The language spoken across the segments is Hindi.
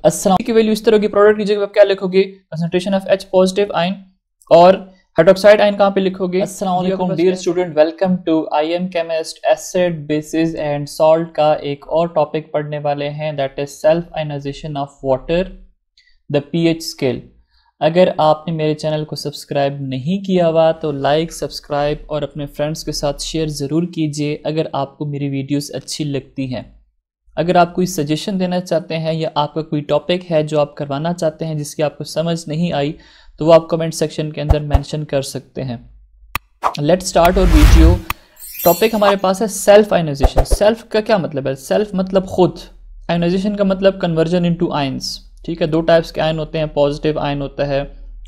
अस्सलाम की वैल्यू इस तरह की प्रोडक्ट की जगह आप क्या लिखोगे, concentration of H positive ion, और हाइड्रोक्साइड आयन कहाँ पे लिखोगे। अस्सलाम वालेकुम dear student, welcome to I am chemist acid bases and salt का एक और टॉपिक पढ़ने वाले हैं, that is self ionization of water, the pH scale. अगर आपने मेरे चैनल को सब्सक्राइब नहीं किया हुआ तो लाइक, सब्सक्राइब और अपने फ्रेंड्स के साथ शेयर ज़रूर कीजिए अगर आपको मेरी वीडियोस अच्छी लगती हैं। अगर आप कोई सजेशन देना चाहते हैं या आपका कोई टॉपिक है जो आप करवाना चाहते हैं जिसकी आपको समझ नहीं आई तो वो आप कमेंट सेक्शन के अंदर मेंशन कर सकते हैं। लेट्स स्टार्ट और वीडियो। टॉपिक हमारे पास है सेल्फ आयनाइजेशन। सेल्फ का क्या मतलब है? सेल्फ मतलब खुद, आयनाइजेशन का मतलब कन्वर्जन इनटू आयंस। ठीक है, दो टाइप्स के आयन होते हैं, पॉजिटिव आयन होता है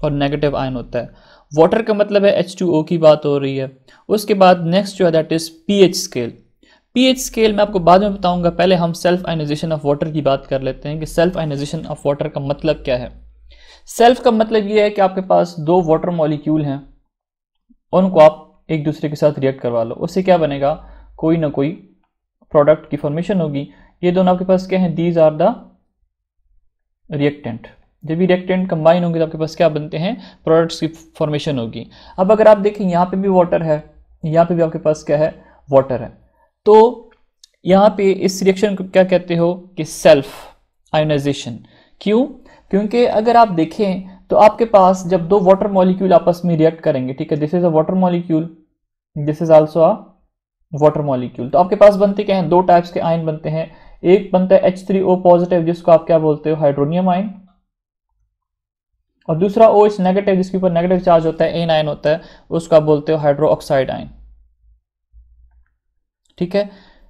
और नेगेटिव आयन होता है। वाटर का मतलब है H2O की बात हो रही है। उसके बाद नेक्स्ट जो है that is pH scale. PH scale मैं आपको बाद में बताऊंगा, पहले हम सेल्फ आयनाइजेशन ऑफ वाटर की बात कर लेते हैं कि सेल्फ आयनाइजेशन ऑफ वाटर का मतलब क्या है। सेल्फ का मतलब ये है कि आपके पास दो वाटर मॉलिक्यूल हैं, उनको आप एक दूसरे के साथ रिएक्ट करवा लो, उससे क्या बनेगा, कोई ना कोई प्रोडक्ट की फॉर्मेशन होगी। ये दोनों आपके पास क्या है, दीज आर द रिएक्टेंट। जब भी रिएक्टेंट कंबाइन होंगे तो आपके पास क्या बनते हैं, प्रोडक्ट्स की फॉर्मेशन होगी। अब अगर आप देखें यहाँ पे भी वाटर है, यहाँ पे भी आपके पास क्या है, वाटर है, तो यहाँ पे इस रिएक्शन को क्या कहते हो कि सेल्फ आयनाइजेशन। क्यों? क्योंकि अगर आप देखें तो आपके पास जब दो वाटर मॉलिक्यूल आपस में रिएक्ट करेंगे, ठीक है, this is a water molecule, this is also a water molecule, तो आपके पास बनते क्या हैं, दो टाइप्स के आयन बनते हैं। एक बनता है H3O पॉजिटिव जिसको आप क्या बोलते हो, हाइड्रोनियम आयन, और दूसरा OH नेगेटिव जिसके ऊपर नेगेटिव चार्ज होता है, एन आयन होता है, उसको आप बोलते हो हाइड्रो ऑक्साइड आयन। ठीक है,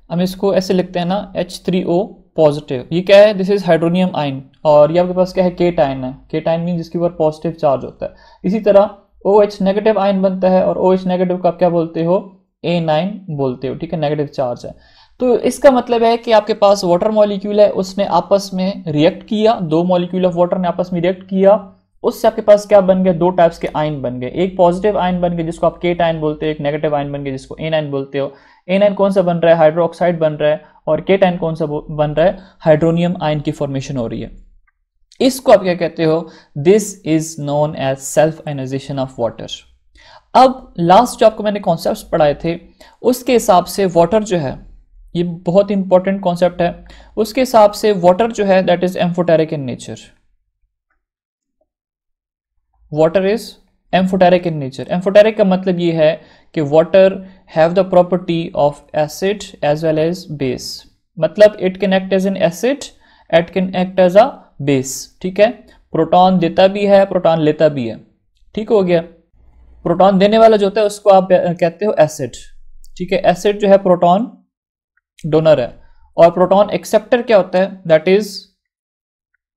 हम इसको ऐसे लिखते हैं ना, H3O पॉजिटिव, ये क्या है, दिस इज हाइड्रोनियम आयन, और ये आपके पास क्या है, केट आयन है। केट आयन मीन जिसके ऊपर पॉजिटिव चार्ज होता है। इसी तरह OH नेगेटिव आयन बनता है, और OH नेगेटिव को आप क्या बोलते हो, एन आयन बोलते हो। ठीक है, नेगेटिव चार्ज है। तो इसका मतलब है कि आपके पास वाटर मॉलिक्यूल है, उसने आपस में रिएक्ट किया, दो मॉलिक्यूल ऑफ वाटर ने आपस में रिएक्ट किया, उससे आपके पास क्या बन गए, दो टाइप्स के आयन बन गए। एक पॉजिटिव आयन बन गए जिसको आप केट आयन बोलते हो, एक नेगेटिव आयन बन गए जिसको एन आयन बोलते हो। एन आयन कौन सा बन रहा है, हाइड्रो ऑक्साइड बन रहा है, और केट आयन कौन सा बन रहा है, हाइड्रोनियम आयन की फॉर्मेशन हो रही है। इसको आप क्या कहते हो, this is known as self ionization of water. अब लास्ट जो आपको मैंने कॉन्सेप्ट्स पढ़ाए थे उसके हिसाब से वाटर जो है, ये बहुत इंपॉर्टेंट कॉन्सेप्ट है, उसके हिसाब से वाटर जो है that is amphoteric in nature. Water is amphoteric in nature. Amphoteric का मतलब ये है कि water have the property of acid as well as base, मतलब it can act as an acid, it can act as a base. ठीक है, प्रोटॉन देता भी है, प्रोटॉन लेता भी है। ठीक हो गया, प्रोटॉन देने वाला जो होता है उसको आप कहते हो एसिड। ठीक है, एसिड जो है प्रोटॉन डोनर है, और प्रोटॉन एक्सेप्टर क्या होता है, दैट इज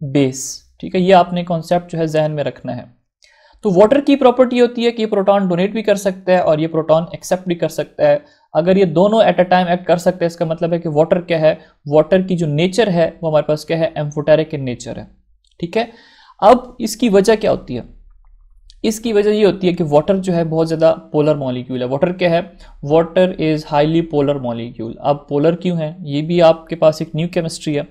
बेस। ठीक है, ये आपने कॉन्सेप्ट जो है जहन में रखना है। तो वाटर की प्रॉपर्टी होती है कि ये प्रोटॉन डोनेट भी कर सकता है और ये प्रोटॉन एक्सेप्ट भी कर सकता है। अगर ये दोनों एट अ टाइम एक्ट कर सकते हैं, इसका मतलब है कि वाटर क्या है, वाटर की जो नेचर है वो हमारे पास क्या है, एम्फोटेरिक इन नेचर है। ठीक है, अब इसकी वजह क्या होती है, इसकी वजह ये होती है कि वाटर जो है बहुत ज़्यादा पोलर मॉलिक्यूल है। वाटर क्या है, water is highly polar molecule. अब पोलर क्यों है, ये भी आपके पास एक न्यू केमिस्ट्री है।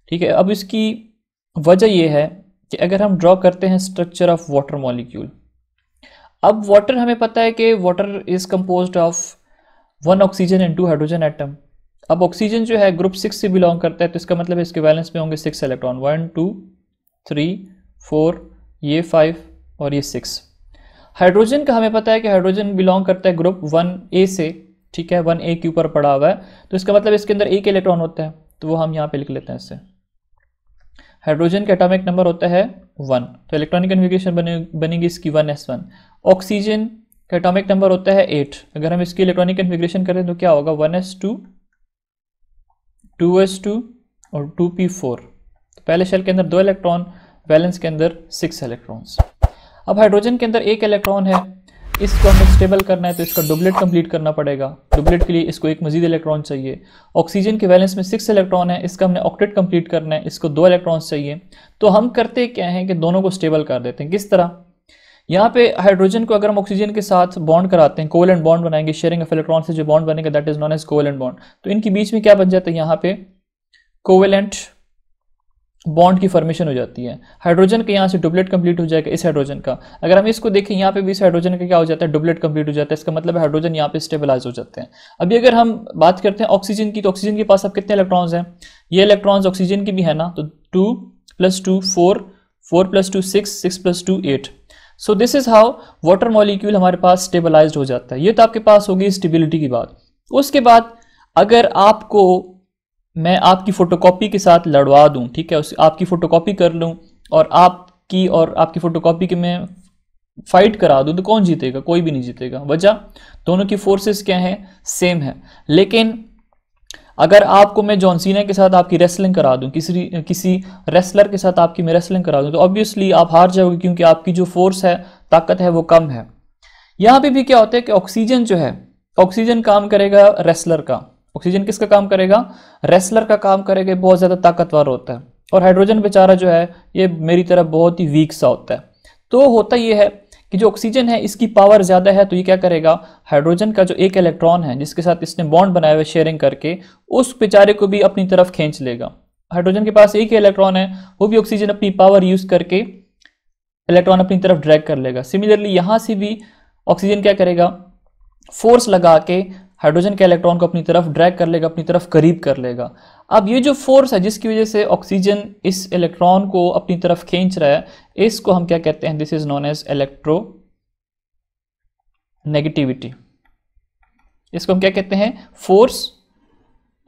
ठीक है, अब इसकी वजह ये है कि अगर हम ड्रॉ करते हैं स्ट्रक्चर ऑफ वाटर मॉलिक्यूल, अब वाटर हमें पता है कि water is composed of 1 oxygen and 2 hydrogen atom. अब ऑक्सीजन जो है ग्रुप 6 से बिलोंग करता है, तो इसका मतलब है इसके वैलेंस में होंगे 6 इलेक्ट्रॉन, 1 2 3 4, ये 5 और ये 6। हाइड्रोजन का हमें पता है कि हाइड्रोजन बिलोंग करता है ग्रुप 1A से। ठीक है, 1A के ऊपर पड़ा हुआ है, तो इसका मतलब इसके अंदर एक इलेक्ट्रॉन होता है, तो वो हम यहाँ पे लिख लेते हैं इससे। हाइड्रोजन का एटॉमिक नंबर होता है 1, तो इलेक्ट्रॉनिक कन्फिग्रेशन बनेगी इसकी 1s1। ऑक्सीजन का एटॉमिक नंबर होता है 8, अगर हम इसकी इलेक्ट्रॉनिक कन्फिग्रेशन करें तो क्या होगा, 1s2 2s2 और 2p4। तो पहले शेल के अंदर 2 इलेक्ट्रॉन, वैलेंस के अंदर 6 इलेक्ट्रॉन्स। अब हाइड्रोजन के अंदर 1 इलेक्ट्रॉन है, इसको हमें स्टेबल करना है तो इसका डुबलेट कंप्लीट करना पड़ेगा। डुबलेट के लिए इसको एक मजीद इलेक्ट्रॉन चाहिए। ऑक्सीजन के वैलेंस में 6 इलेक्ट्रॉन है, इसका हमने ऑक्टेट कंप्लीट करना है, इसको 2 इलेक्ट्रॉन्स चाहिए। तो हम करते क्या हैं कि दोनों को स्टेबल कर देते हैं। किस तरह, यहाँ पे हाइड्रोजन को अगर हम ऑक्सीजन के साथ बॉन्ड कराते हैं, कोवेलेंट बॉन्ड बनाएंगे, शेयरिंग ऑफ इलेक्ट्रॉन से जो बॉन्ड बनेगा that is known as covalent bond, तो इनके बीच में क्या बन जाता है, यहाँ पे कोवेलेंट बॉन्ड की फॉर्मेशन हो जाती है। हाइड्रोजन के यहाँ से डुप्लेट कंप्लीट हो जाएगा इस हाइड्रोजन का। अगर हम इसको देखें यहाँ पे भी इस हाइड्रोजन का क्या हो जाता है, डुप्लेट कंप्लीट हो जाता है। इसका मतलब हाइड्रोजन यहाँ पे स्टेबलाइज हो जाते हैं। अभी अगर हम बात करते हैं ऑक्सीजन की, तो ऑक्सीजन के पास अब कितने इलेक्ट्रॉन्स हैं, ये इलेक्ट्रॉन्स ऑक्सीजन की भी है ना, तो 2 + 2 4, 4 + 2 6, 6 + 2 8। So this is how water molecule हमारे पास स्टेबलाइज्ड हो जाता है। ये तो आपके पास होगी स्टेबिलिटी की बात। उसके बाद अगर आपको मैं आपकी फोटोकॉपी के साथ लड़वा दूं, ठीक है, उस आपकी फोटोकॉपी कर लूं और आपकी फोटोकॉपी के मैं फाइट करा दूं, तो कौन जीतेगा? कोई भी नहीं जीतेगा। वजह, दोनों की फोर्सेस क्या है, सेम है। लेकिन अगर आपको मैं जॉन सीना के साथ आपकी रेसलिंग करा दूं, किसी रेसलर के साथ आपकी मैं रेसलिंग करा दूं, तो ऑब्वियसली आप हार जाओगे, क्योंकि आपकी जो फोर्स है, ताकत है, वो कम है। यहां पे भी क्या होता है कि ऑक्सीजन जो है, ऑक्सीजन काम करेगा रेसलर का। ऑक्सीजन किसका काम करेगा? रेसलर का काम करेगा, बहुत ज्यादा ताकतवर होता है। और हाइड्रोजन बेचारा जो है, ये मेरी तरह बहुत ही वीक सा होता है। तो होता ये है कि जो ऑक्सीजन है इसकी पावर ज्यादा है, तो ये क्या करेगा, हाइड्रोजन का जो एक इलेक्ट्रॉन है जिसके साथ इसने बॉन्ड बनाया हुआ शेयरिंग करके, उस बेचारे को भी अपनी तरफ खींच लेगा। हाइड्रोजन के पास एक ही इलेक्ट्रॉन है, वो भी ऑक्सीजन अपनी पावर यूज करके इलेक्ट्रॉन अपनी तरफ ड्रैग कर लेगा। सिमिलरली यहां से भी ऑक्सीजन क्या करेगा, फोर्स लगा के हाइड्रोजन के इलेक्ट्रॉन को अपनी तरफ ड्रैग कर लेगा, अपनी तरफ करीब कर लेगा। अब ये जो फोर्स है जिसकी वजह से ऑक्सीजन इस इलेक्ट्रॉन को अपनी तरफ खींच रहा है, इसको हम क्या कहते हैं, this is known as electronegativity. इसको हम क्या कहते हैं, फोर्स।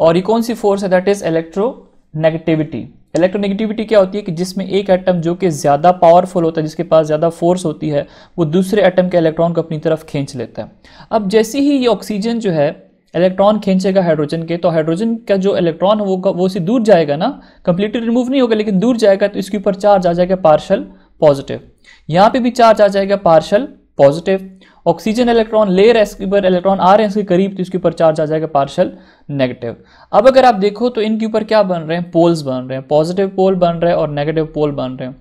और ये कौन सी फोर्स है, that is electronegativity. Electronegativity क्या होती है कि जिसमें एक एटम जो कि ज्यादा पावरफुल होता है, जिसके पास ज्यादा फोर्स होती है, वो दूसरे एटम के इलेक्ट्रॉन को अपनी तरफ खींच लेता है। अब जैसे ही ये ऑक्सीजन जो है इलेक्ट्रॉन खींचेगा हाइड्रोजन के, तो हाइड्रोजन का जो इलेक्ट्रॉन होगा वो से दूर जाएगा ना, कंप्लीटली रिमूव नहीं होगा, लेकिन दूर जाएगा, तो इसके ऊपर चार्ज आ जाएगा पार्शियल पॉजिटिव। यहाँ पे भी चार्ज आ जाएगा पार्शियल पॉजिटिव। ऑक्सीजन इलेक्ट्रॉन ले रहा है, इसके ऊपर इलेक्ट्रॉन आ रहे हैं इसके करीब, तो इसके ऊपर चार्ज आ जाएगा पार्शियल नेगेटिव। अब अगर आप देखो तो इनके ऊपर क्या बन रहे हैं, पोल्स बन रहे हैं, पॉजिटिव पोल बन रहे हैं और नेगेटिव पोल बन रहे हैं।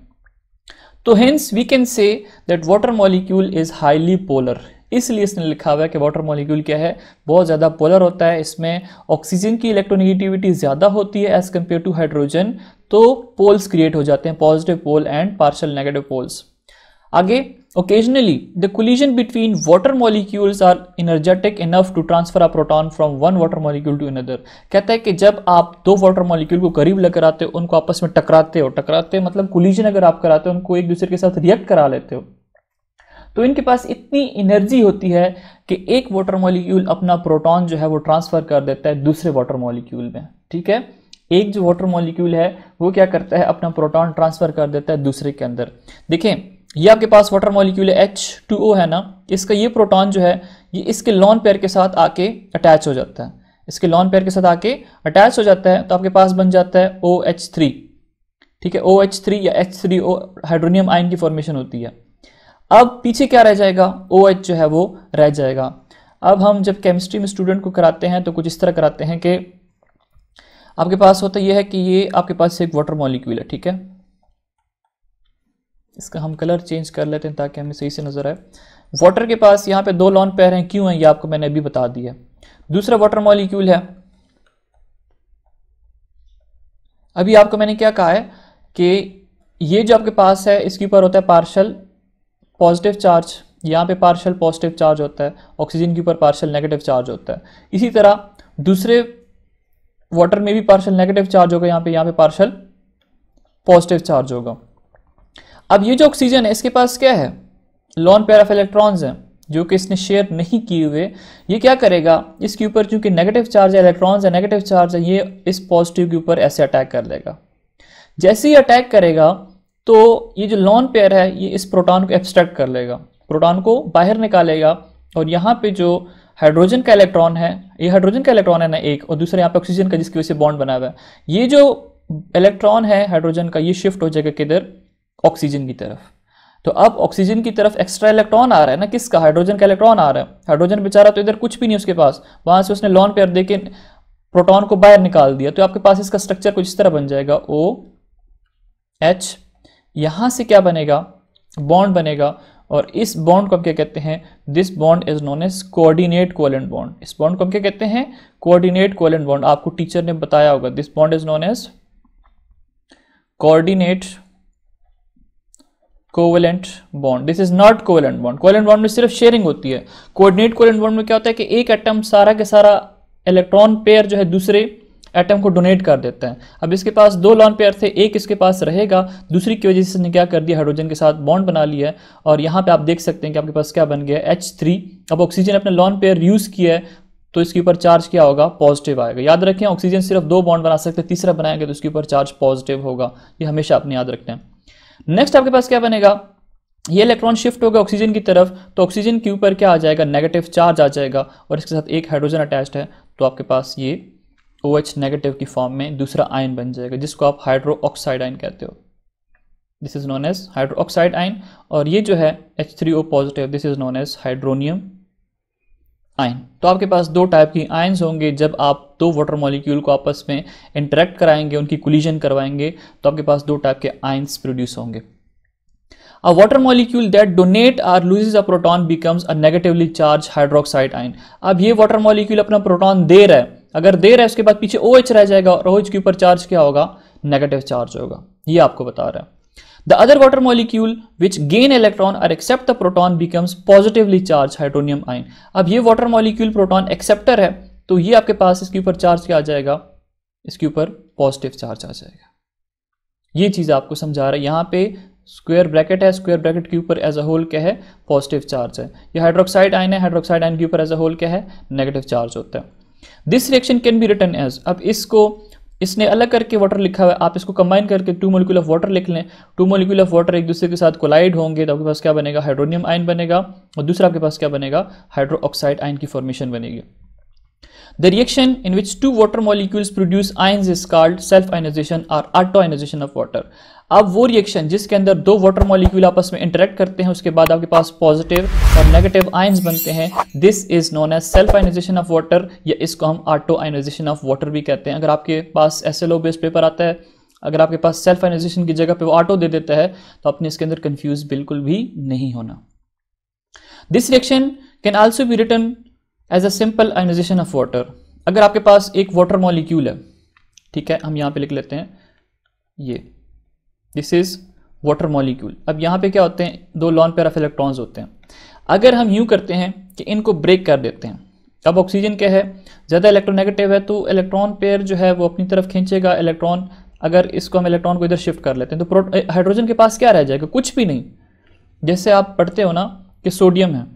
तो hence we can say that water molecule is highly polar. इसलिए इसने लिखा हुआ है कि वाटर मॉलिक्यूल क्या है, बहुत ज्यादा पोलर होता है। इसमें ऑक्सीजन की इलेक्ट्रोनेगेटिविटी ज्यादा होती है एज कंपेयर टू हाइड्रोजन, तो पोल्स क्रिएट हो जाते हैं, positive pole and partial negative poles. आगे, occasionally the collision between water molecules are energetic enough to transfer a proton from one water molecule to another। कहता है कि जब आप दो वाटर मॉलिक्यूल को करीब लेकर आते हो, उनको आपस में टकराते मतलब कोलिजन अगर आप कराते हो, उनको एक दूसरे के साथ रिएक्ट करा लेते हो, तो इनके पास इतनी एनर्जी होती है कि एक वाटर मॉलिक्यूल अपना प्रोटॉन जो है वो ट्रांसफर कर देता है दूसरे वाटर मॉलिक्यूल में। ठीक है, एक जो वाटर मॉलिक्यूल है वो क्या करता है, अपना प्रोटॉन ट्रांसफर कर देता है दूसरे के अंदर। देखें, ये आपके पास वाटर मॉलिक्यूल है H2O है ना, इसका ये प्रोटॉन जो है ये इसके लॉन पेयर के साथ आके अटैच हो जाता है, इसके लॉन पेयर के साथ आके अटैच हो जाता है, तो आपके पास बन जाता है OH3। ठीक है, OH3 या H3O हाइड्रोनियम आयन की फॉर्मेशन होती है। अब पीछे क्या रह जाएगा, OH जो है वो रह जाएगा। अब हम जब केमिस्ट्री में स्टूडेंट को कराते हैं तो कुछ इस तरह कराते हैं कि आपके पास होता यह है कि ये आपके पास एक वाटर मॉलिक्यूल है। ठीक है, इसका हम कलर चेंज कर लेते हैं ताकि हमें सही से नजर आए। वाटर के पास यहाँ पे दो लॉन पेयर हैं, क्यों है ये आपको मैंने अभी बता दिया। दूसरा वाटर मॉलिक्यूल है, अभी आपको मैंने क्या कहा है कि ये जो आपके पास है इसके ऊपर होता है पार्शियल पॉजिटिव चार्ज, यहाँ पे पार्शियल पॉजिटिव चार्ज होता है, ऑक्सीजन के ऊपर पार्शियल नेगेटिव चार्ज होता है। इसी तरह दूसरे वाटर में भी पार्शियल नेगेटिव चार्ज होगा, यहाँ पे पार्शियल पॉजिटिव चार्ज होगा। अब ये जो ऑक्सीजन है इसके पास क्या है, लॉन पेयर ऑफ इलेक्ट्रॉन्स हैं जो कि इसने शेयर नहीं किए हुए। ये क्या करेगा, इसके ऊपर चूंकि नेगेटिव चार्ज है, इलेक्ट्रॉन्स है, नेगेटिव चार्ज है, ये इस पॉजिटिव के ऊपर ऐसे अटैक कर लेगा। जैसे ही अटैक करेगा तो ये जो लॉन पेयर है ये इस प्रोटॉन को एब्स्ट्रैक्ट कर लेगा, प्रोटॉन को बाहर निकालेगा, और यहाँ पे जो हाइड्रोजन का इलेक्ट्रॉन है, ये हाइड्रोजन का इलेक्ट्रॉन है ना एक, और दूसरा यहाँ पे ऑक्सीजन का जिसकी वजह से बॉन्ड बना हुआ है, ये जो इलेक्ट्रॉन है हाइड्रोजन का ये शिफ्ट हो जाएगा किधर, ऑक्सीजन की तरफ। तो अब ऑक्सीजन की तरफ एक्स्ट्रा इलेक्ट्रॉन आ रहा है ना, किसका, हाइड्रोजन का इलेक्ट्रॉन आ रहा है। हाइड्रोजन बेचारा तो इधर कुछ भी नहीं उसके पास, वहां से उसने लॉन पेयर देके प्रोटॉन को बाहर निकाल दिया, तो आपके पास इसका स्ट्रक्चर कुछ इस तरह बन जाएगा OH। यहां से क्या बनेगा, बॉन्ड बनेगा, और इस बॉन्ड को हम क्या कहते हैं, this bond is known as coordinate covalent bond. इस बॉन्ड को हम क्या कहते हैं, कोऑर्डिनेट कोवेलेंट बॉन्ड। आपको टीचर ने बताया होगा, this bond is known as coordinate covalent bond, this is not covalent bond. Covalent bond में सिर्फ शेयरिंग होती है। कोऑर्डिनेट कोवेलेंट बॉन्ड में क्या होता है कि एक एटम सारा के सारा इलेक्ट्रॉन पेयर जो है दूसरे एटम को डोनेट कर देता है। अब इसके पास 2 लॉन पेयर थे, एक इसके पास रहेगा, दूसरी की वजह से इसने क्या कर दिया, हाइड्रोजन के साथ बॉन्ड बना लिया है। और यहाँ पे आप देख सकते हैं कि आपके पास क्या बन गया, H3। अब ऑक्सीजन अपने लॉन पेयर यूज किया है तो इसके ऊपर चार्ज क्या होगा, पॉजिटिव आएगा। याद रखें ऑक्सीजन सिर्फ 2 बॉन्ड बना सकते हैं, तीसरा बनाएंगे तो उसके ऊपर चार्ज पॉजिटिव होगा, ये हमेशा आपने याद रखना है। नेक्स्ट आपके पास क्या बनेगा, ये इलेक्ट्रॉन शिफ्ट होगा ऑक्सीजन की तरफ, तो ऑक्सीजन के ऊपर क्या आ जाएगा, नेगेटिव चार्ज आ जाएगा और इसके साथ एक हाइड्रोजन अटैच्ड है, तो आपके पास ये OH नेगेटिव की फॉर्म में दूसरा आयन बन जाएगा, जिसको आप हाइड्रो ऑक्साइड आयन कहते हो। This is known as hydroxide ion. और ये जो है H3O positive, this is known as hydronium ion. तो आपके पास 2 टाइप की आयन्स होंगे। जब आप 2 वाटर मॉलिक्यूल को आपस में इंटरेक्ट कराएंगे, उनकी कोलिजन करवाएंगे, तो आपके पास 2 टाइप के आयन्स प्रोड्यूस होंगे। A water molecule that donate or loses a proton becomes a negatively charged hydroxide ion। अब ये वाटर मॉलिक्यूल अपना प्रोटॉन दे रहा है, अगर दे रहा है उसके बाद पीछे OH रह जाएगा और OH के ऊपर चार्ज क्या होगा, नेगेटिव चार्ज होगा, ये आपको बता रहा है। The other water molecule which gain electron or accept the proton becomes positively charged hydronium ion। अब ये वाटर मॉलिक्यूल प्रोटॉन एक्सेप्टर है, तो ये आपके पास इसके ऊपर चार्ज क्या आ जाएगा, इसके ऊपर पॉजिटिव चार्ज आ जाएगा। ये चीज आपको समझा रहा है। यहाँ पे स्क्वायर ब्रैकेट है, स्क्वायर ब्रैकेट के ऊपर एज अ होल क्या है, पॉजिटिव चार्ज है। ये हाइड्रोक्साइड आयन है, हाइड्रोक्साइड आयन के ऊपर एज अ होल क्या है, नेगेटिव चार्ज होता है। This reaction can be written as, अब इसको इसने अलग करके वाटर लिखा हुआ है, आप इसको कंबाइन करके 2 मॉलिक्यूल ऑफ वाटर लिख लें। 2 मॉलिक्यूल ऑफ वाटर एक दूसरे के साथ कोलाइड होंगे तो आपके पास क्या बनेगा, हाइड्रोनियम आयन बनेगा, और दूसरा आपके पास क्या बनेगा, हाइड्रो ऑक्साइड आयन की फॉर्मेशन बनेगी। The reaction in which 2 water molecules produce ions is called self-ionization or auto-ionization of water। अब वो रिएक्शन जिसके अंदर 2 वाटर मॉलिक्यूल आपस में इंटरेक्ट करते हैं, उसके बाद आपके पास पॉजिटिव और नेगेटिव आयंस बनते हैं, this is known as self ionization of water, या इसको हम ऑटो आयनाइजेशन ऑफ वाटर भी कहते हैं। अगर आपके पास SLO बेस्ड पेपर आता है, अगर आपके पास सेल्फ आयनाइजेशन की जगह पे वो ऑटो दे देता है, तो आपने इसके अंदर कंफ्यूज बिल्कुल भी नहीं होना। This reaction can also be written as a simple ionization of water. अगर आपके पास एक वाटर मॉलिक्यूल है, ठीक है, हम यहाँ पे लिख लेते हैं ये, दिस इज वाटर मॉलिक्यूल। अब यहाँ पे क्या होते हैं, 2 लॉन पेयर ऑफ इलेक्ट्रॉन्स होते हैं। अगर हम यूँ करते हैं कि इनको ब्रेक कर देते हैं, अब ऑक्सीजन क्या है, ज़्यादा इलेक्ट्रोनेगेटिव है, तो इलेक्ट्रॉन पेयर जो है वो अपनी तरफ खींचेगा इलेक्ट्रॉन। अगर इसको हम इलेक्ट्रॉन को इधर शिफ्ट कर लेते हैं तो हाइड्रोजन के पास क्या रह जाएगा, कुछ भी नहीं। जैसे आप पढ़ते हो ना कि सोडियम है,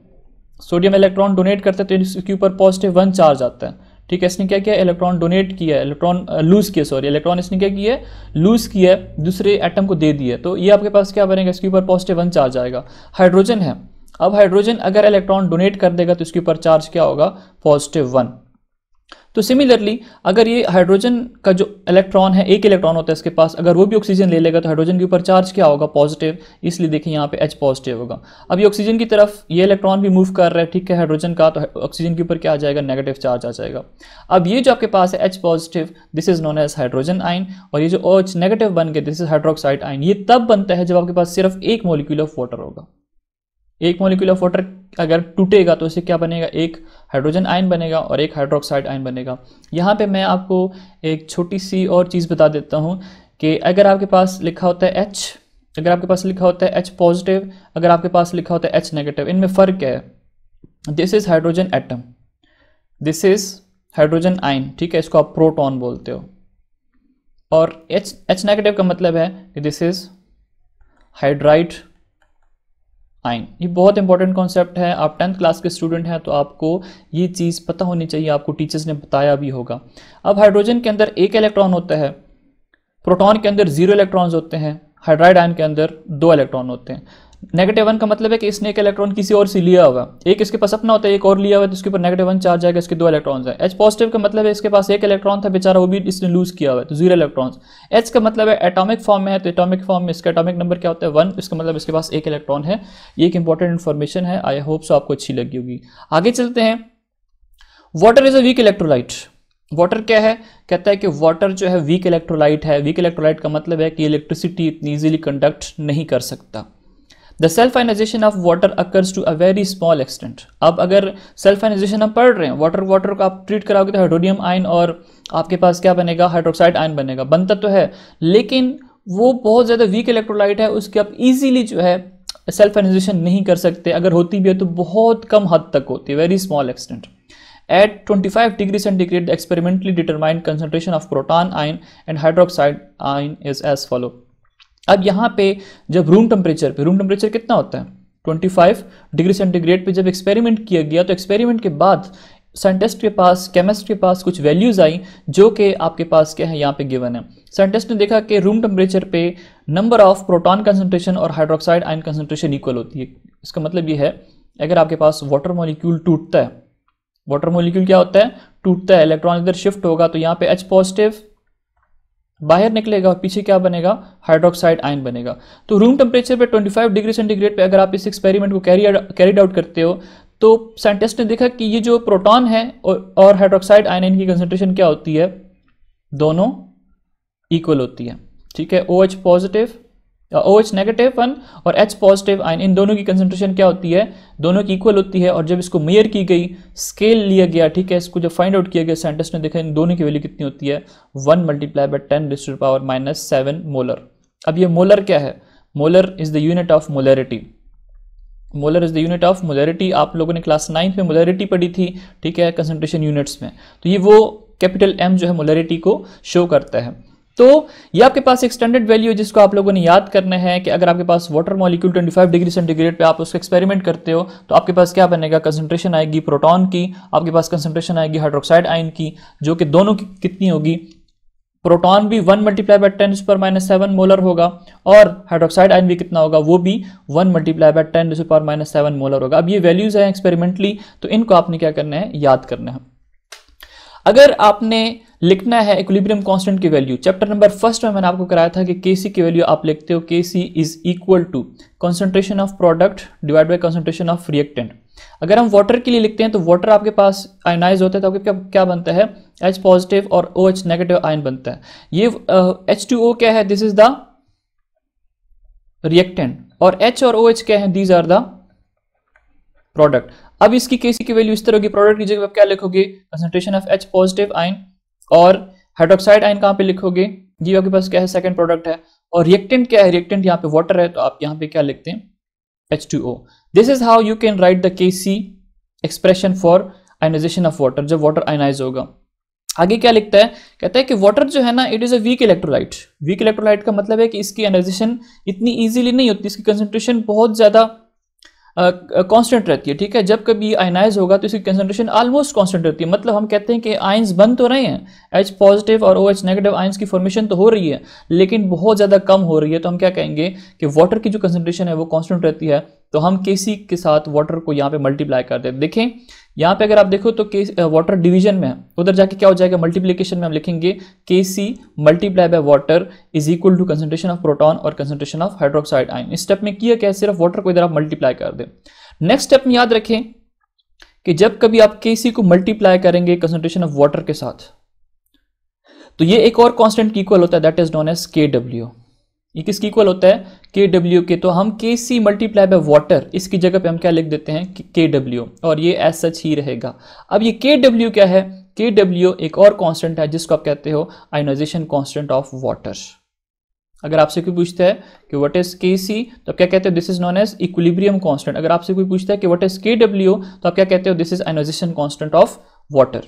सोडियम इलेक्ट्रॉन डोनेट करते हैं तो इसके ऊपर पॉजिटिव 1 चार्ज आता है, ठीक है। इसने क्या किया, इलेक्ट्रॉन डोनेट किया, इलेक्ट्रॉन लूज किया, सॉरी इलेक्ट्रॉन इसने क्या किया, लूज किया, दूसरे एटम को दे दिया, तो ये आपके पास क्या बनेगा, इसके ऊपर पॉजिटिव 1 चार्ज आएगा। हाइड्रोजन है, अब हाइड्रोजन अगर इलेक्ट्रॉन डोनेट कर देगा तो इसके ऊपर चार्ज क्या होगा, पॉजिटिव 1। तो सिमिलरली अगर ये हाइड्रोजन का जो इलेक्ट्रॉन है, एक इलेक्ट्रॉन होता है इसके पास, अगर वो भी ऑक्सीजन ले लेगा तो हाइड्रोजन के ऊपर चार्ज क्या होगा, पॉजिटिव, इसलिए देखिए यहाँ पे H पॉजिटिव होगा। अब ये ऑक्सीजन की तरफ ये इलेक्ट्रॉन भी मूव कर रहा है, ठीक है, हाइड्रोजन का, तो ऑक्सीजन के ऊपर क्या आ जाएगा, नेगेटिव चार्ज आ जाएगा। अब ये जो आपके पास है H positive, this is known as hydrogen ion, और ये जो OH नेगेटिव बन गया, दिस इज हाइड्रोक्साइड आयन। ये तब बनता है जब आपके पास सिर्फ एक मॉलिक्यूल ऑफ वाटर होगा। एक मॉलिक्यूल ऑफ वाटर अगर टूटेगा तो इससे क्या बनेगा, एक हाइड्रोजन आयन बनेगा और एक हाइड्रोक्साइड आयन बनेगा। यहाँ पे मैं आपको एक छोटी सी और चीज़ बता देता हूँ कि अगर आपके पास लिखा होता है H, अगर आपके पास लिखा होता है H पॉजिटिव, अगर आपके पास लिखा होता है H नेगेटिव, इनमें फ़र्क क्या है। This is hydrogen atom, this is hydrogen ion, ठीक है, इसको आप प्रोटॉन बोलते हो, और H नेगेटिव का मतलब है कि दिस इज़ हाइड्राइड आयन। ये बहुत इंपॉर्टेंट कॉन्सेप्ट है, आप 10th क्लास के स्टूडेंट हैं तो आपको ये चीज़ पता होनी चाहिए, आपको टीचर्स ने बताया भी होगा। अब हाइड्रोजन के अंदर 1 इलेक्ट्रॉन होता है, प्रोटॉन के अंदर 0 इलेक्ट्रॉन्स होते हैं, हाइड्राइड आयन के अंदर 2 इलेक्ट्रॉन होते हैं। नेगेटिव 1 का मतलब है कि इसने एक इलेक्ट्रॉन किसी और से लिया होगा, एक इसके पास अपना होता है, एक और लिया हुआ है, तो इसके ऊपर नेगेटिव 1 चार्ज आएगा, इसके 2 इलेक्ट्रॉन्स है। H पॉजिटिव का मतलब है इसके पास 1 इलेक्ट्रॉन था बेचारा, वो भी इसने लूज किया हुआ है, तो 0 इलेक्ट्रॉन्स। H का मतलब है एटॉमिक फॉर्म में है, तो एटॉमिक फॉर्म में इसका एटॉमिक नंबर क्या होता है, 1, इसका मतलब इसके पास 1 इलेक्ट्रॉन है। ये एक इंपॉर्टेंट इन्फॉर्मेशन है, आई होप सो आपको अच्छी लगी होगी। आगे चलते हैं। Water is a weak electrolyte. Water क्या है, कहता है कि वाटर जो है वीक इलेक्ट्रोलाइट है। वीक इलेक्ट्रोलाइट का मतलब है कि इलेक्ट्रिसिटी इतनी इजीली कंडक्ट नहीं कर सकता। The self ionization of water occurs to a very small extent. अब अगर सेल्फ आयनाइजेशन हम पढ़ रहे हैं, वाटर को आप ट्रीट कराओगे तो हाइड्रोनियम आयन और आपके पास क्या बनेगा, हाइड्रोक्साइड आयन बनेगा, बनता तो है, लेकिन वो बहुत ज़्यादा वीक इलेक्ट्रोलाइट है, उसके आप इजीली जो है सेल्फ आयनाइजेशन नहीं कर सकते, अगर होती भी है तो बहुत कम हद तक होती है, very small extent. At 25 degree centigrade, the experimentally determined concentration of proton ion and hydroxide ion is as follow. अब यहाँ पे जब रूम टेम्परेचर कितना होता है 25 डिग्री सेंटीग्रेड पे जब एक्सपेरिमेंट किया गया, तो एक्सपेरिमेंट के बाद साइंटिस्ट के पास, केमिस्ट के पास कुछ वैल्यूज आई जो कि आपके पास क्या है यहाँ पे गिवन है। साइंटिस्ट ने देखा कि रूम टेम्परेचर पे नंबर ऑफ प्रोटॉन कंसंट्रेशन और हाइड्रोक्साइड आयन कंसंट्रेशन इक्वल होती है। इसका मतलब ये है अगर आपके पास वाटर मॉलिक्यूल टूटता है, वाटर मॉलिक्यूल क्या होता है, टूटता है, इलेक्ट्रॉन इधर शिफ्ट होगा तो यहाँ पे H पॉजिटिव बाहर निकलेगा और पीछे क्या बनेगा, हाइड्रोक्साइड आयन बनेगा। तो रूम टेम्परेचर पे 25 डिग्री सेंटीग्रेड पे अगर आप इस एक्सपेरिमेंट को कैरीड आउट करते हो तो साइंटिस्ट ने देखा कि ये जो प्रोटॉन है और हाइड्रोक्साइड आयन, इनकी कंसंट्रेशन क्या होती है, दोनों इक्वल होती है। ठीक है, OH positive, OH negative one और H पॉजिटिव आयन, इन दोनों की कंसंट्रेशन क्या होती है, दोनों की इक्वल होती है। और जब इसको मेयर की गई, स्केल लिया गया, ठीक है, इसको जब फाइंड आउट किया गया, साइंटिस्ट ने देखा इन दोनों की वैल्यू कितनी होती है, 1 × 10⁻⁻⁷ मोलर। अब ये मोलर क्या है, molar is the unit of molarity. Molar is the unit of molarity, आप लोगों ने क्लास 9 में मोलैरिटी पढ़ी थी, ठीक है, कंसंट्रेशन यूनिट्स में। तो ये वो कैपिटल M जो है मोलैरिटी को शो करता है। तो ये आपके पास एक स्टैंडर्ड वैल्यू है जिसको आप लोगों ने याद करना है कि अगर आपके पास वाटर मॉलिक्यूल 25 डिग्री सेंटीग्रेड पे आप उसको एक्सपेरिमेंट करते हो तो आपके पास क्या बनेगा, कंसंट्रेशन आएगी प्रोटॉन की, आपके पास कंसंट्रेशन आएगी हाइड्रोक्साइड आयन की, जो कि दोनों की कितनी होगी, प्रोटॉन भी 1 × 10⁻⁷ मोलर होगा और हाइड्रोक्साइड आयन भी कितना होगा, वो भी 1 × 10⁻⁷ मोलर होगा। अब ये वैल्यूज हैं एक्सपेरिमेंटली, तो इनको आपने क्या करना है, याद करना है। अगर आपने लिखना है इक्विलिब्रियम कांस्टेंट की वैल्यू, चैप्टर नंबर 1 में मैंने आपको कराया था कि Kc की वैल्यू आप लिखते हो, Kc is equal to concentration of product divide by concentration of reactant. अगर हम वाटर के लिए लिखते हैं तो वाटर आपके पास आयनाइज होता है तो आपके क्या बनता है, H पॉजिटिव और OH नेगेटिव आयन बनता है। ये H2O क्या है, दिस इज द रिएक्टेंट, और H और OH क्या है, दीज आर द प्रोडक्ट। अब इसकी Kc की वैल्यू इस तरह की, प्रोडक्ट की जगह आप क्या लिखोगे, concentration of H positive ion, और हाइड्रोक्साइड आयन कहां पे लिखोगे, ये आपके पास क्या है, सेकंड प्रोडक्ट है। और रिएक्टेंट क्या है, रिएक्टेंट यहाँ पे वाटर है तो आप यहाँ पे क्या लिखते हैं, H2O। This is how you can write the Kc expression for ionization of water, जब वाटर आयनाइज होगा। आगे क्या लिखता है, कहता है कि वाटर जो है ना, it is a weak electrolyte. Weak electrolyte का मतलब है कि इसकी आयनाइजेशन इतनी इजीली नहीं होती, इसकी कंसंट्रेशन बहुत ज्यादा कांस्टेंट रहती है। ठीक है, जब कभी आयनाइज होगा तो इसकी कंसंट्रेशन ऑलमोस्ट कांस्टेंट रहती है। मतलब हम कहते हैं कि आयंस बन तो रहे हैं, H पॉजिटिव और OH नेगेटिव आयंस की फॉर्मेशन तो हो रही है, लेकिन बहुत ज़्यादा कम हो रही है। तो हम क्या कहेंगे कि वाटर की जो कंसंट्रेशन है वो कांस्टेंट रहती है। तो हम Kc के साथ वाटर को यहाँ पे मल्टीप्लाई कर दें। देखें यहाँ पे अगर आप देखो तो वाटर डिवीजन में है, उधर जाके क्या हो जाएगा, मल्टीप्लीकेशन में हम लिखेंगे Kc multiply by water is equal to concentration of proton और कंसंट्रेशन ऑफ हाइड्रोक्साइड आयन। इस स्टेप में किया क्या है, सिर्फ वाटर को इधर आप मल्टीप्लाई कर दें। नेक्स्ट स्टेप में याद रखें कि जब कभी आप Kc को मल्टीप्लाई करेंगे कंसंट्रेशन ऑफ वाटर के साथ तो ये एक और कांस्टेंट की इक्वल होता है, that is known as Kw। ये किसकी इक्वल होता है, Kw के। तो हम Kc मल्टीप्लाई बाय वाटर, इसकी जगह पे हम क्या लिख देते हैं, Kw, और ये एज सच ही रहेगा। अब ये Kw क्या है, Kw एक और कांस्टेंट है जिसको आप कहते हो आयनाइजेशन कांस्टेंट ऑफ वाटर। अगर आपसे कोई पूछता है कि व्हाट इज Kc तो आप क्या कहते हो, this is known as equilibrium constant. अगर आपसे कोई पूछता है कि व्हाट इज Kw तो आप क्या कहते हो, this is ionization constant of water.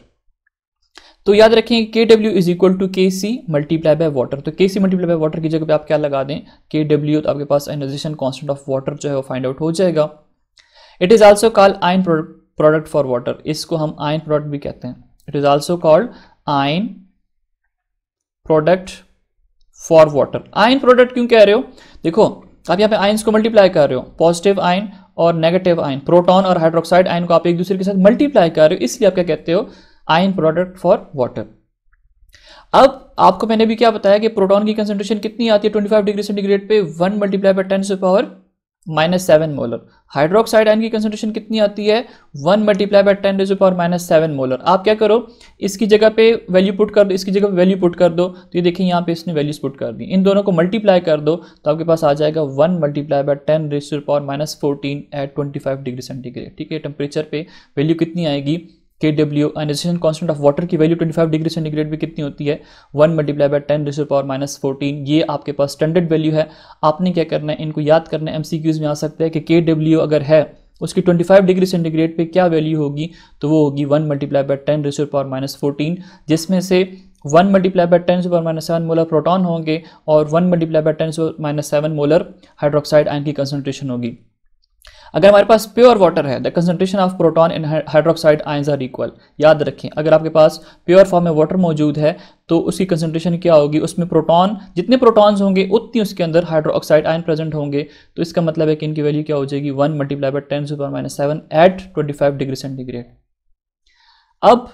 तो याद रखें Kw is equal to Kc multiply by water. तो Kc मल्टीप्लाई बाय वाटर की जगह पे आप क्या लगा दें, Kw, तो आपके पास आयनाइजेशन कांस्टेंट ऑफ वाटर जो है वो फाइंड आउट हो जाएगा। It is also called ion product for water, इसको हम आयन प्रोडक्ट भी कहते हैं। It is also called ion product for water. Ion product क्यों कह रहे हो, देखो आप यहाँ पे आयंस को मल्टीप्लाई कर रहे हो, पॉजिटिव आयन और नेगेटिव आयन, प्रोटॉन और हाइड्रोक्साइड आयन को आप एक दूसरे के साथ मल्टीप्लाई कर रहे हो, इसलिए आप क्या कहते हो, आयन प्रोडक्ट फॉर वाटर। अब आपको मैंने भी क्या बताया कि प्रोटॉन की कंसंट्रेशन कितनी आती है 25 डिग्री सेंटीग्रेड पे, 1 × 10⁻⁻⁷ मोलर। हाइड्रोक्साइड आयन की कंसंट्रेशन कितनी आती है, 1 × 10⁻⁷ मोलर। आप क्या करो, इसकी जगह पे वैल्यू पुट कर दो, इसकी जगह पे वैल्यू पुट कर दो। तो ये देखिए यहाँ पे इसने वैल्यूज पुट कर दी, इन दोनों को मल्टीप्लाई कर दो तो आपके पास आ जाएगा 1 × 10⁻⁻14 एट 25 डिग्री सेंटीग्रेड। ठीक है, टेम्परेचर पे वैल्यू कितनी आएगी, Kw ionization constant of water की वैल्यू 25 डिग्री सेंटीग्रेड पे कितनी होती है 1 मल्टीप्लाई बाय 10⁻⁻14। ये आपके पास स्टैंडर्ड वैल्यू है। आपने क्या करना है, इनको याद करना है। एमसीक्यूज में आ सकता है कि Kw अगर है उसकी 25 डिग्री सेंटीग्रेड पे क्या वैल्यू होगी, तो वो होगी 1 मल्टीप्लाई बाय 10⁻⁻14, जिसमें से 1 मल्टीप्लाई बाय 10⁻⁷ मोलर प्रोटॉन होंगे और 1 multiply by 10⁻⁷ molar hydroxide ion की कंसंट्रेशन होगी। अगर हमारे पास प्योर वाटर है, the concentration of proton in hydroxide ions are equal. याद रखें, अगर आपके पास प्योर फॉर्म में वाटर मौजूद है तो उसकी कंसंट्रेशन क्या होगी, उसमें प्रोटॉन, जितने प्रोटॉन्स होंगे उतनी उसके अंदर हाइड्रोक्साइड आयन प्रेजेंट होंगे। तो इसका मतलब है कि इनकी वैल्यू क्या हो जाएगी 1 multiply by 10⁻⁷ at 25 degree centigrade. अब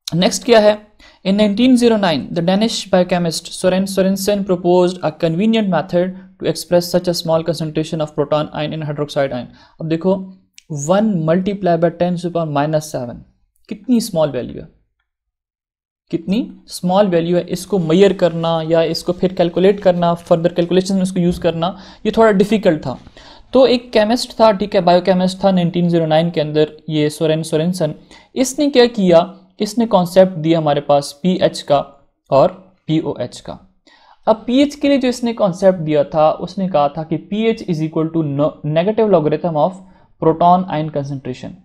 नेक्स्ट क्या है, in 1909 the Danish biochemist Søren Sørensen proposed a convenient method to express such a small concentration of proton ion in hydroxide ion। अब देखो 1 मल्टीप्लाई बाय 10⁻⁷ कितनी स्मॉल वैल्यू है, कितनी स्मॉल वैल्यू है। इसको मेजर करना या इसको फिर कैलकुलेट करना, फर्दर कैलकुलेशन में इसको यूज़ करना, ये थोड़ा डिफिकल्ट था। तो एक केमिस्ट था, ठीक है, बायोकेमिस्ट था 1909 के अंदर, ये सोरेन सोरेनसन। इसने क्या किया, इसने कॉन्सेप्ट दिया हमारे पास पीएच का और पीओएच का। अब पीएच के लिए जो इसने कॉन्सेप्ट दिया था, उसने कहा था कि pH is equal to negative logarithm of proton ion concentration.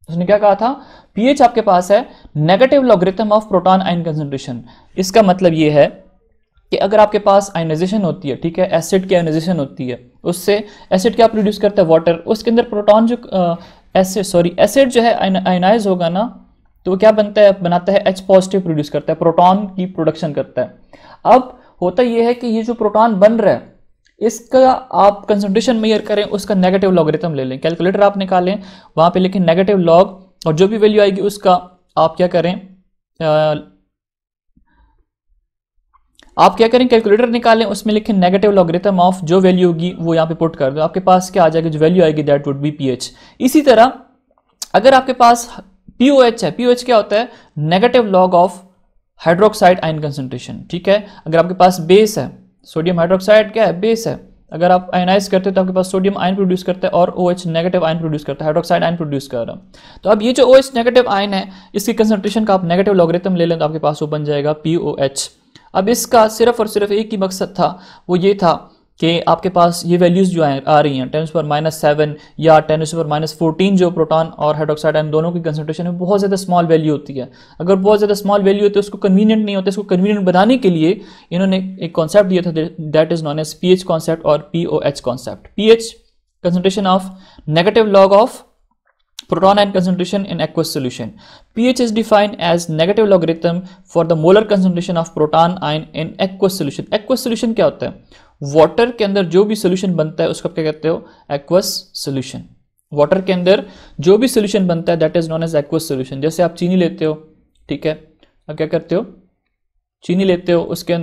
उसने क्या कहा था, पीएच आपके पास है negative logarithm of proton ion concentration. इसका मतलब ये है कि अगर आपके पास आयनाइजेशन होती है, ठीक है, एसिड की आयनाइजेशन होती है, उससे एसिड क्या प्रोड्यूस करता है, वाटर। उसके अंदर प्रोटॉन जो एसिड जो है आयनाइज होगा ना, तो वो क्या बनाता है H पॉजिटिव प्रोड्यूस करता है, प्रोटॉन की प्रोडक्शन करता है। अब होता यह है कि ये जो प्रोटॉन बन रहा है, इसका आप कंसंट्रेशन मेजर करें, उसका नेगेटिव लॉगरिथम ले लें, कैलकुलेटर आप निकालें, वहां पे लिखें नेगेटिव लॉग, और जो भी वैल्यू आएगी उसका आप क्या करें, कैलकुलेटर निकालें, उसमें लिखें नेगेटिव लॉगरिथम ऑफ जो वैल्यू होगी वो यहाँ पे पुट कर दो, आपके पास क्या आ जाएगा, जो वैल्यू आएगी दैट वुड बी पीएच। इसी तरह अगर आपके पास पीओएच है, पीओएच क्या होता है, negative log of hydroxide ion concentration, ठीक है। अगर आपके पास बेस है, सोडियम हाइड्रोक्साइड क्या है, बेस है, अगर आप आयनाइज करते हो तो आपके पास सोडियम आयन प्रोड्यूस करता है और OH नेगेटिव आयन प्रोड्यूस करता है, हाइड्रोक्साइड आयन प्रोड्यूस कर रहा है। तो अब ये जो OH नेगेटिव आयन है, इसकी कंसंट्रेशन का आप नेगेटिव लॉगरिथम ले लें तो आपके पास वो बन जाएगा POH। अब इसका सिर्फ और सिर्फ एक ही मकसद था, वो ये था कि आपके पास ये वैल्यूज जो आ रही हैं 10⁻⁷ या 10⁻⁴ जो प्रोटॉन और हाइड्रोक्साइड आयन दोनों की कंसंट्रेशन है, बहुत ज़्यादा स्मॉल वैल्यू होती है। अगर बहुत ज़्यादा स्मॉल वैल्यू होती है तो उसको कन्वीनियंट नहीं होता। इसको कन्वीनियंट बनाने के लिए इन्होंने एक कॉन्सेप्ट दिया था, that is known as pH concept और pOH concept. PH concentration of negative log of proton ion concentration in aqueous solution. pH is defined as negative logarithm for the molar concentration of proton ion in aqueous solution. aqueous solution क्या होता है, वाटर के अंदर जो भी सोल्यूशन बनता है उसको क्या कहते हो, aqueous solution। वाटर के अंदर जो भी सोल्यूशन बनता है that is known as aqueous solution। जैसे आप चीनी लेते हो, ठीक है, अब क्या करते हो, चीनी लेते हो, उसके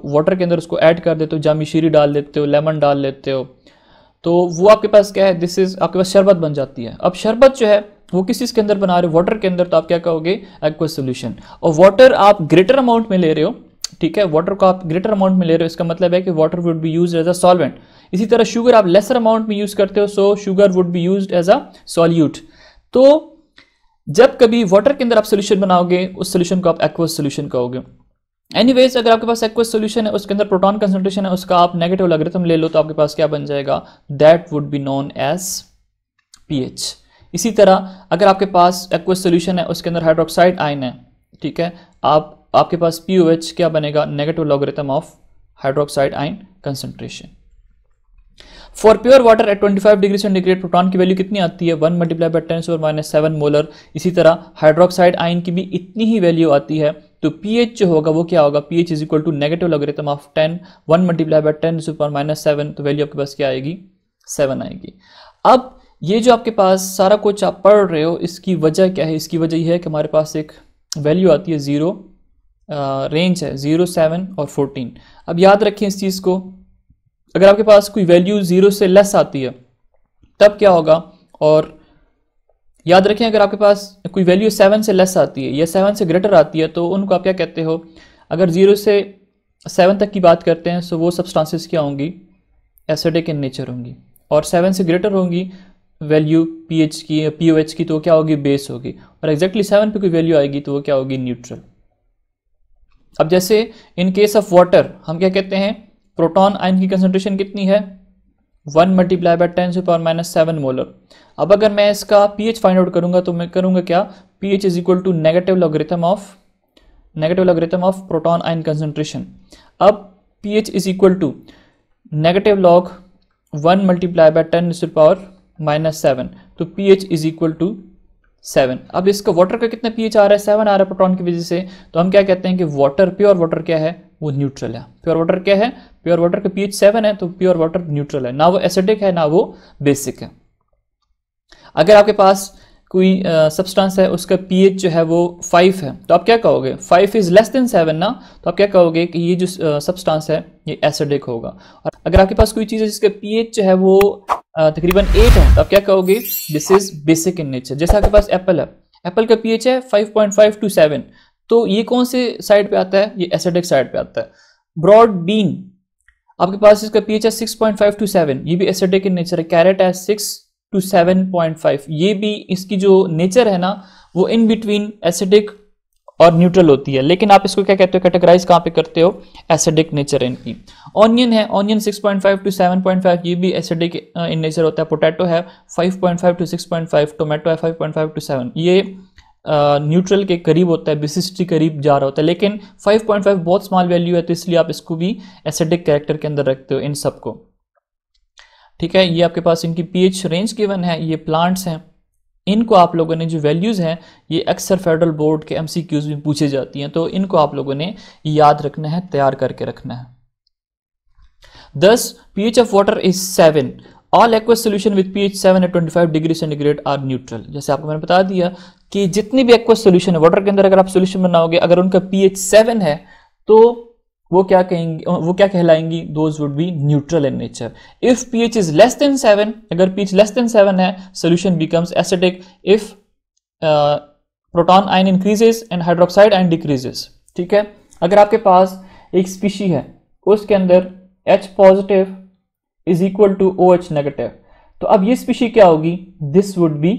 वाटर के अंदर उसको ऐड कर देते हो, जामी शीरी डाल देते हो, लेमन डाल लेते हो, तो वो आपके पास क्या है, दिस इज आपके पास शरबत बन जाती है। अब शरबत जो है वो किस चीज़ के अंदर बना रहे हो, वाटर के अंदर, तो आप क्या कहोगे, एक्वस सोल्यूशन। और वाटर आप ग्रेटर अमाउंट में ले रहे हो, ठीक है, वाटर को आप ग्रेटर अमाउंट में ले रहे हो, इसका मतलब है कि water would be used as a solvent. इसी तरह शुगर आप लेसर अमाउंट में यूज करते हो, so sugar would be used as a solute. तो जब कभी वाटर के अंदर आप सोल्यूशन बनाओगे, उस सोल्यूशन को आप एक्वस सोल्यूशन कहोगे। एनीवेज, अगर आपके पास एक्वस सोल्यूशन है, उसके अंदर प्रोटॉन कंसंट्रेशन है, उसका आप नेगेटिव लॉगरिथम ले लो तो आपके पास क्या बन जाएगा, that would be known as pH. इसी तरह अगर आपके पास एक्वस सोल्यूशन है, उसके अंदर हाइड्रोक्साइड आयन है, ठीक है, आपके पास पीओएच क्या बनेगा, negative logarithm of hydroxide ion concentration. For pure water at 25 degree centigrade proton की वैल्यू कितनी आती है, 1 मल्टीप्लाई बाय 10⁻⁷ मोलर। इसी तरह हाइड्रोक्साइड आयन की भी इतनी ही वैल्यू आती है। तो पीएच जो होगा वो क्या होगा, pH is equal to negative logarithm of 1 multiply by 10⁻⁷, तो वैल्यू आपके पास क्या आएगी, 7 आएगी। अब ये जो आपके पास सारा कुछ आप पढ़ रहे हो, इसकी वजह क्या है, इसकी वजह यह है कि हमारे पास एक वैल्यू आती है 0, रेंज है 0, 7 और 14। अब याद रखें इस चीज़ को, अगर आपके पास कोई वैल्यू 0 से लेस आती है तब क्या होगा, और याद रखें अगर आपके पास कोई वैल्यू 7 से लेस आती है या 7 से ग्रेटर आती है तो उनको आप क्या कहते हो, अगर 0 से 7 तक की बात करते हैं तो वो सब्सटेंसेस क्या होंगी, एसिडिक इन नेचर होंगी, और 7 से ग्रेटर होंगी वैल्यू पीएच की, पीओएच की, तो क्या होगी, बेस होगी, और एग्जैक्टली 7 पे कोई वैल्यू आएगी तो वो क्या होगी, न्यूट्रल। अब जैसे इन केस ऑफ वाटर हम क्या कहते हैं, प्रोटॉन आयन की कंसंट्रेशन कितनी है, 1 मल्टीप्लाई बाय 10⁻⁷ मोलर। अब अगर मैं इसका पीएच फाइंड आउट करूंगा तो मैं करूंगा क्या, pH is equal to negative logarithm of proton ion concentration. अब pH is equal to negative log 1 multiply by 10⁻⁷, तो पीएच इज इक्वल टू 7। अब इसका वाटर का कितना पीएच आ रहा है, 7 आ रहा है प्रोटॉन की वजह से, तो हम क्या कहते हैं कि वाटर, प्योर वाटर क्या है, वो न्यूट्रल है। प्योर वाटर क्या है, प्योर वाटर का पीएच 7 है, तो प्योर वाटर न्यूट्रल है, ना वो एसिडिक है ना वो बेसिक है। अगर आपके पास कोई सब्सटेंस है, उसका पीएच जो है वो 5 है, तो आप क्या कहोगे, 5 इज लेस देन 7 ना, तो आप क्या कहोगे कि ये जो सब्सटेंस है ये एसिडिक होगा। और अगर आपके पास कोई चीज़ है जिसका पीएच जो है वो तकरीबन 8 है, तो आप क्या कहोगे, this is basic in nature. जैसे आपके पास एप्पल है, एप्पल का पीएच है 5.5 to 7, तो ये कौन से साइड पे आता है, ये एसिडिक साइड पे आता है। ब्रॉड बीन, आपके पास इसका पीएच है 6.5 to 7, ये भी एसिडिक इन नेचर है। कैरेट है 6 to 7.5, ये भी इसकी जो नेचर है ना वो इन बिटवीन एसिडिक और न्यूट्रल होती है, लेकिन आप इसको क्या कहते हो, कैटेगराइज कहाँ पे करते हो, एसिडिक नेचर इनकी। ऑनियन है, ऑनियन 6.5 to 7.5, ये भी एसिडिक इन नेचर होता है। पोटैटो है 5.5 to 6.5, टोमेटो है 5.5 to 7, ये न्यूट्रल के करीब होता है, बेसिसिटी करीब जा रहा होता है, लेकिन 5.5 बहुत स्मॉल वैल्यू है, तो इसलिए आप इसको भी एसिडिक कैरेक्टर के अंदर रखते हो इन सबको। ठीक है, ये आपके पास इनकी पीएच रेंज गिवन है, ये प्लांट्स हैं, इनको आप लोगों ने जो वैल्यूज़ हैं ये अक्सर फेडरल बोर्ड के एमसीक्यूज में पूछे जाती हैं, तो इनको आप लोगों ने याद रखना है, तैयार करके रखना है। 10 pH of water is 7, all aqueous solution with pH 7 at 25 degree centigrade are neutral. जैसे आपको मैंने बता दिया कि जितनी भी एक्वस सोल्यूशन है वाटर के अंदर, अगर आप सोल्यूशन बनाओगे, अगर उनका pH 7 है तो वो क्या कहेंगे, वो क्या कहलाएंगी, those would be neutral in nature. If pH is less than 7, अगर pH लेस देन 7 है, solution becomes acidic. If proton ion increases and hydroxide ion decreases. ठीक है, अगर आपके पास एक स्पीशी है, उसके अंदर H positive is equal to OH negative, तो अब ये स्पीशी क्या होगी, this would be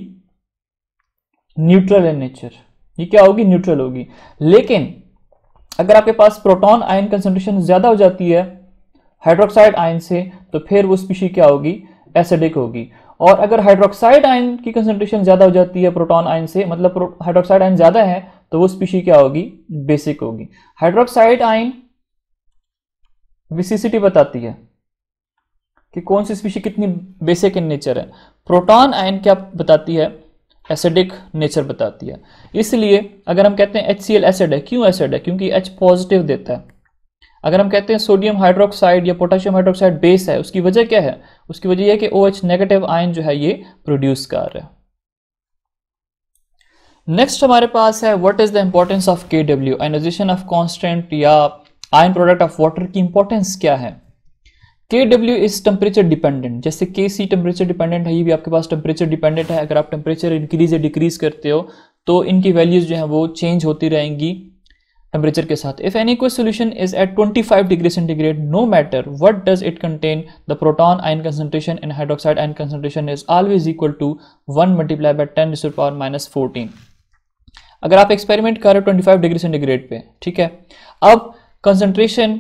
neutral in nature, ये क्या होगी, न्यूट्रल होगी। लेकिन अगर आपके पास प्रोटॉन आयन कंसंट्रेशन ज्यादा हो जाती है हाइड्रोक्साइड आयन से, तो फिर वो स्पीशी क्या होगी, एसिडिक होगी। और अगर हाइड्रोक्साइड आयन की कंसंट्रेशन ज्यादा हो जाती है प्रोटॉन आयन से, मतलब हाइड्रोक्साइड आयन ज्यादा है, तो वो स्पीशी क्या होगी, बेसिक होगी। हाइड्रोक्साइड आयन बेसिसिटी बताती है कि कौन सी स्पीशी कितनी बेसिक इन नेचर है। प्रोटॉन आयन क्या बताती है, एसिडिक नेचर बताती है। इसलिए अगर हम कहते हैं HCl एसिड है, क्यों एसिड है, क्योंकि H पॉजिटिव देता है। अगर हम कहते हैं सोडियम हाइड्रोक्साइड या पोटेशियम हाइड्रोक्साइड बेस है, उसकी वजह क्या है, उसकी वजह यह है कि OH नेगेटिव आयन जो है ये प्रोड्यूस कर रहा है। नेक्स्ट हमारे पास है what is the importance of KW, ionization of constant या आयन प्रोडक्ट ऑफ वाटर की इंपॉर्टेंस क्या है। KW इज टेम्परेचर डिपेंडेंट, जैसे KC टेम्परेचर डिपेंडेंट है, ये भी आपके पास टेम्परेचर डिपेंडेंट है। अगर आप टेम्परेचर इंक्रीज या डिक्रीज करते हो तो इनकी वैल्यूज जो है वो चेंज होती रहेंगी टेम्परेचर के साथ। If any aqueous solution is at 25 degree centigrade, no matter what does it contain, the proton ion concentration and hydroxide ion concentration is always equal to 1 multiply by 10⁻⁻14। अगर आप एक्सपेरिमेंट कर रहे हो 25 डिग्री सेंटीग्रेड पे, ठीक है, अब कंसंट्रेशन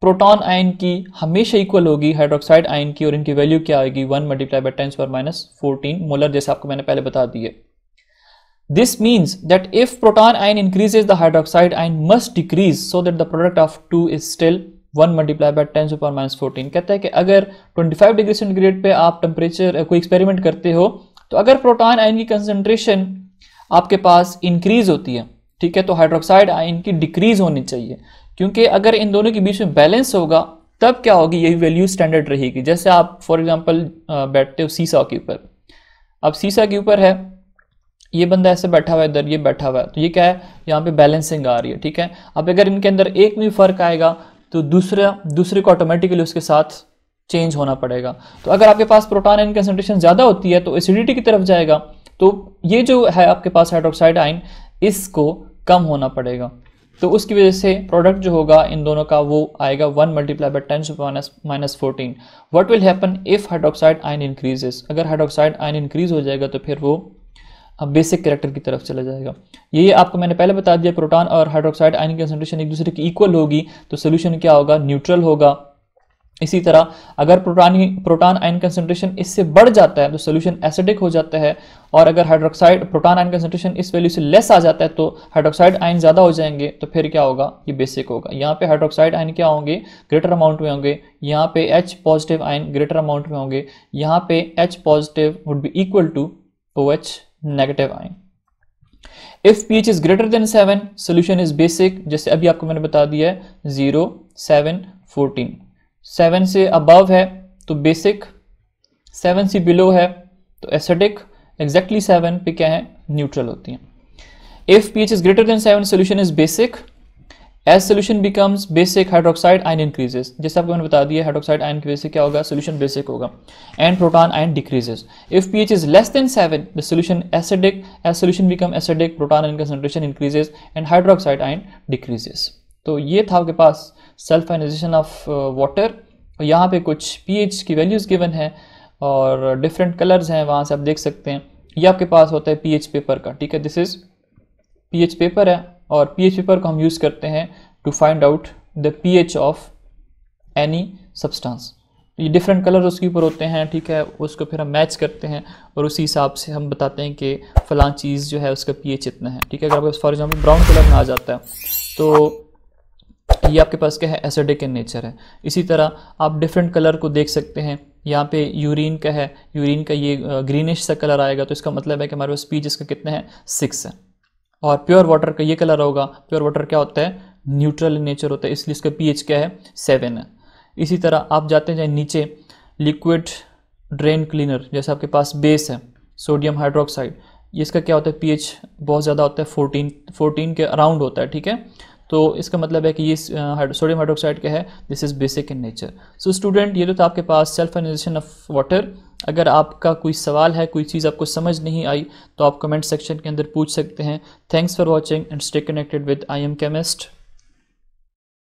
प्रोटॉन आयन की हमेशा इक्वल होगी हाइड्रोक्साइड आयन की, और इनकी वैल्यू क्या आएगी, 1 मल्टीप्लाई बाय 10⁻⁻14 मोलर, जैसे आपको मैंने पहले बता दिए। This means that if proton ion increases, the hydroxide ion must decrease so that the product of 2 is still 1 multiplied by 10⁻⁻14। कहता है कि अगर 25 डिग्री सेंटीग्रेड पे आप टेम्परेचर कोई एक्सपेरिमेंट करते हो, तो अगर प्रोटॉन आयन की कंसंट्रेशन आपके पास इंक्रीज होती है, ठीक है, तो हाइड्रोक्साइड आयन की डिक्रीज होनी चाहिए, क्योंकि अगर इन दोनों के बीच में बैलेंस होगा तब क्या होगी, यही वैल्यू स्टैंडर्ड रहेगी। जैसे आप फॉर एग्जांपल बैठते हो सीसा के ऊपर, अब सीसा के ऊपर है, ये बंदा ऐसे बैठा हुआ है, इधर ये बैठा हुआ है, तो ये क्या है, यहाँ पे बैलेंसिंग आ रही है, ठीक है। अब अगर इनके अंदर एक में फर्क आएगा तो दूसरे को ऑटोमेटिकली उसके साथ चेंज होना पड़ेगा। तो अगर आपके पास प्रोटॉन आयन कंसंट्रेशन ज्यादा होती है तो एसिडिटी की तरफ जाएगा, तो ये जो है आपके पास हाइड्रोक्साइड आयन, इसको कम होना पड़ेगा। तो उसकी वजह से प्रोडक्ट जो होगा इन दोनों का वो आएगा 1 multiply by 10⁻⁻14। What will happen if hydroxide ion increases, अगर हाइड्रोक्साइड आयन इंक्रीज हो जाएगा तो फिर वो बेसिक कैरेक्टर की तरफ चला जाएगा। ये आपको मैंने पहले बता दिया, प्रोटॉन और हाइड्रोक्साइड आयन की कंसंट्रेशन एक दूसरे की इक्वल होगी तो सोल्यूशन क्या होगा, न्यूट्रल होगा। इसी तरह अगर प्रोटॉन आयन कंसंट्रेशन इससे बढ़ जाता है तो सोल्यूशन एसिडिक हो जाता है, और अगर हाइड्रोक्साइड प्रोटॉन आयन कंसंट्रेशन इस वैल्यू से लेस आ जाता है तो हाइड्रोक्साइड आयन ज़्यादा हो जाएंगे, तो फिर क्या होगा, ये बेसिक होगा। यहाँ पे हाइड्रोक्साइड आयन क्या होंगे, ग्रेटर अमाउंट में होंगे, यहाँ पे H positive ion greater amount में होंगे, यहाँ पे H positive would be equal to OH negative ion. If pH is greater than 7 solution is basic, जैसे अभी आपको मैंने बता दिया है 0, 7, 14। 7 से अबव है तो बेसिक, 7 से बिलो है तो एसिडिक, एग्जैक्टली 7 पे क्या है, न्यूट्रल होती हैं। If pH is greater than 7 solution is basic, as solution becomes basic hydroxide ion increases, जैसे आपको मैंने बता दिया हाइड्रोक्साइड आयन की वजह से क्या होगा, सोल्यूशन बेसिक होगा, and proton ion decreases. If pH is less than 7 the solution acidic, as solution become acidic proton ion concentration increases and hydroxide ion decreases. तो ये था आपके पास सेल्फ आयनाइजेशन ऑफ वाटर। यहाँ पे कुछ pH की वैल्यूज़ गिवन है और डिफरेंट कलर्स हैं, वहाँ से आप देख सकते हैं। ये आपके पास होता है pH पेपर का, ठीक है, दिस इज pH पेपर है, और pH पेपर को हम यूज़ करते हैं to find out the pH of any substance. ये डिफरेंट कलर उसके ऊपर होते हैं, ठीक है, उसको फिर हम मैच करते हैं और उसी हिसाब से हम बताते हैं कि फ़लाँ चीज़ जो है उसका pH इतना है, ठीक है। अगर आपके फॉर एग्जाम्पल ब्राउन कलर में आ जाता है तो ये आपके पास क्या है, एसिडिक इन नेचर है। इसी तरह आप डिफरेंट कलर को देख सकते हैं, यहाँ पे यूरिन का है, यूरिन का ये ग्रीनिश सा कलर आएगा तो इसका मतलब है कि हमारे पास pH इसका कितना है, 6 है। और प्योर वाटर का ये कलर होगा, प्योर वाटर क्या होता है, न्यूट्रल इन नेचर होता है, इसलिए इसका pH क्या है, 7 है। इसी तरह आप जाते हैं नीचे, लिक्विड ड्रेन क्लीनर, जैसे आपके पास बेस है सोडियम हाइड्रोक्साइड, इसका क्या होता है, pH बहुत ज़्यादा होता है, 14 के अराउंड होता है, ठीक है। तो इसका मतलब है कि ये सोडियम हाइड्रोक्साइड क्या है, this is basic in nature. So student, ये तो था आपके पास सेल्फ आयनाइजेशन ऑफ वाटर। अगर आपका कोई सवाल है, कोई चीज़ आपको समझ नहीं आई तो आप कमेंट सेक्शन के अंदर पूछ सकते हैं। Thanks for watching and stay connected with I am chemist.